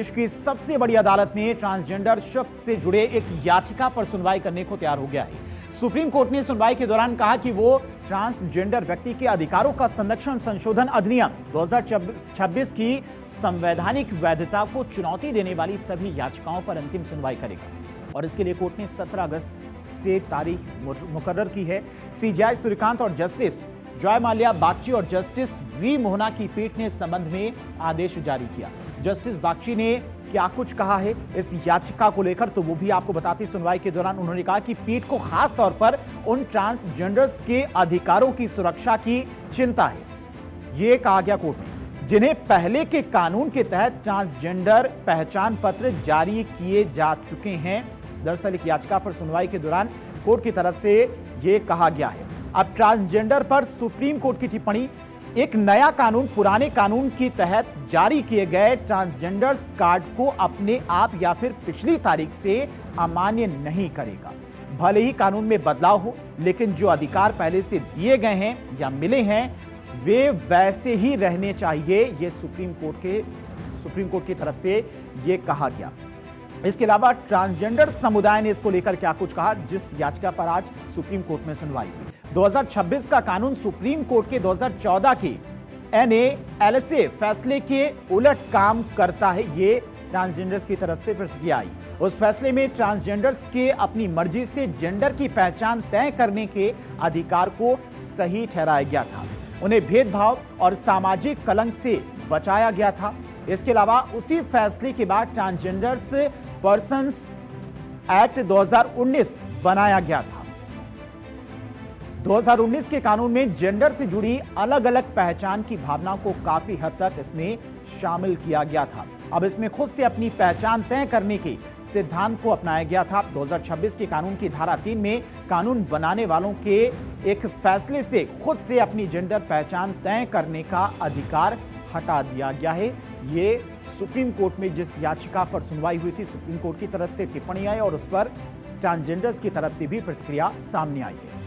देश की सबसे बड़ी अदालत ने ट्रांसजेंडर शख्स से जुड़े एक याचिका पर सुनवाई करने को तैयार हो गया है। सुप्रीम कोर्ट ने सुनवाई के दौरान कहा कि वो ट्रांसजेंडर व्यक्ति के अधिकारों का संरक्षण संशोधन अधिनियम 2026 की संवैधानिक वैधता को चुनौती देने वाली सभी याचिकाओं पर अंतिम सुनवाई करेगा और इसके लिए कोर्ट ने 17 अगस्त से तारीख मुकर्रर की है। सीजेआई सूर्यकांत और जस्टिस जॉय माल्या बागची और जस्टिस वी मोहना की पीठ ने इस संबंध में आदेश जारी किया। जस्टिस बागची ने क्या कुछ कहा है इस याचिका को लेकर, तो वो भी आपको बताती। सुनवाई के दौरान उन्होंने कहा कि पीठ को खास तौर पर उन ट्रांसजेंडर्स के अधिकारों की सुरक्षा की चिंता है। ये कहा गया कोर्ट में, जिन्हें पहले के कानून के तहत ट्रांसजेंडर पहचान पत्र जारी किए जा चुके हैं। दरअसल एक याचिका पर सुनवाई के दौरान कोर्ट की तरफ से यह कहा गया है, अब ट्रांसजेंडर पर सुप्रीम कोर्ट की टिप्पणी, एक नया कानून पुराने कानून के तहत जारी किए गए ट्रांसजेंडर्स कार्ड को अपने आप या फिर पिछली तारीख से अमान्य नहीं करेगा। भले ही कानून में बदलाव हो, लेकिन जो अधिकार पहले से दिए गए हैं या मिले हैं वे वैसे ही रहने चाहिए। ये सुप्रीम कोर्ट की तरफ से ये कहा गया। इसके अलावा ट्रांसजेंडर समुदाय ने इसको लेकर क्या कुछ कहा, जिस याचिका पर आज सुप्रीम कोर्ट में सुनवाई हुई। 2026 का कानून सुप्रीम कोर्ट के 2014 के NALSA फैसले के उलट काम करता है। ये ट्रांसजेंडर्स की तरफ से प्रतिक्रिया आई। उस फैसले में ट्रांसजेंडर्स के अपनी मर्जी से जेंडर की पहचान तय करने के अधिकार को सही ठहराया गया था। उन्हें भेदभाव और सामाजिक कलंक से बचाया गया था। इसके अलावा उसी फैसले के बाद ट्रांसजेंडर्स पर्सन्स एक्ट 2019 बनाया गया था। 2019 के कानून में जेंडर से जुड़ी अलग अलग पहचान की भावना को काफी हद तक इसमें शामिल किया गया था। अब इसमें खुद से अपनी पहचान तय करने के सिद्धांत को अपनाया गया था। 2026 के कानून की धारा 3 में कानून बनाने वालों के एक फैसले से खुद से अपनी जेंडर पहचान तय करने का अधिकार हटा दिया गया है। ये सुप्रीम कोर्ट में जिस याचिका पर सुनवाई हुई थी, सुप्रीम कोर्ट की तरफ से टिप्पणी आई और उस पर ट्रांसजेंडर्स की तरफ से भी प्रतिक्रिया सामने आई है।